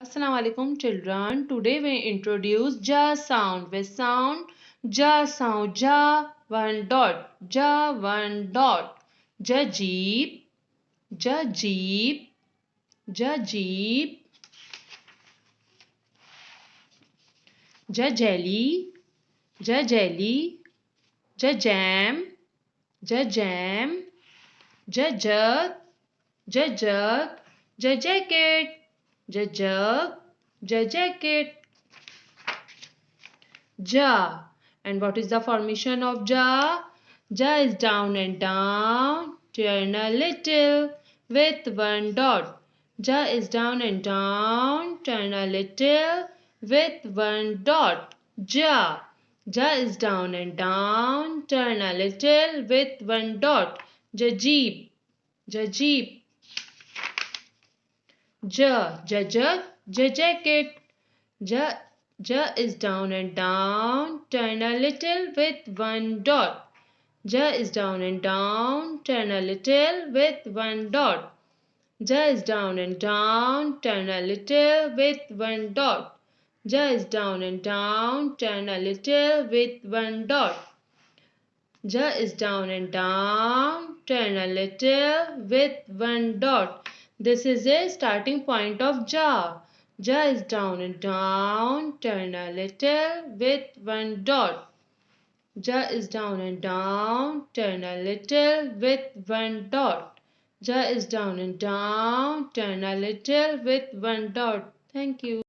Assalamu alaikum children. Today we introduce ja sound. With sound ja sound ja one dot ja one dot ja jeep ja jeep ja jeep ja jelly ja jelly ja jam ja jam ja jug ja jug ja jacket ja jug ja jacket ja. And what is the formation of ja? Ja is down and down. Turn a little with one dot. Ja is down and down. Turn a little with one dot. Ja. Ja is down and down. Turn a little with one dot. Ja jeep. Ja jeep. Ja. Ja jug. Ja jacket. Ja, ja is down and down. Turn a little with one dot. Ja is down and down. Turn a little with one dot. Ja is down and down. Turn a little with one dot. Ja is down and down. Turn a little with one dot. Ja is down and down. Turn a little with one dot. This is a starting point of ja. Ja is down and down. Turn a little with one dot. Ja is down and down. Turn a little with one dot. Ja is down and down. Turn a little with one dot. Thank you.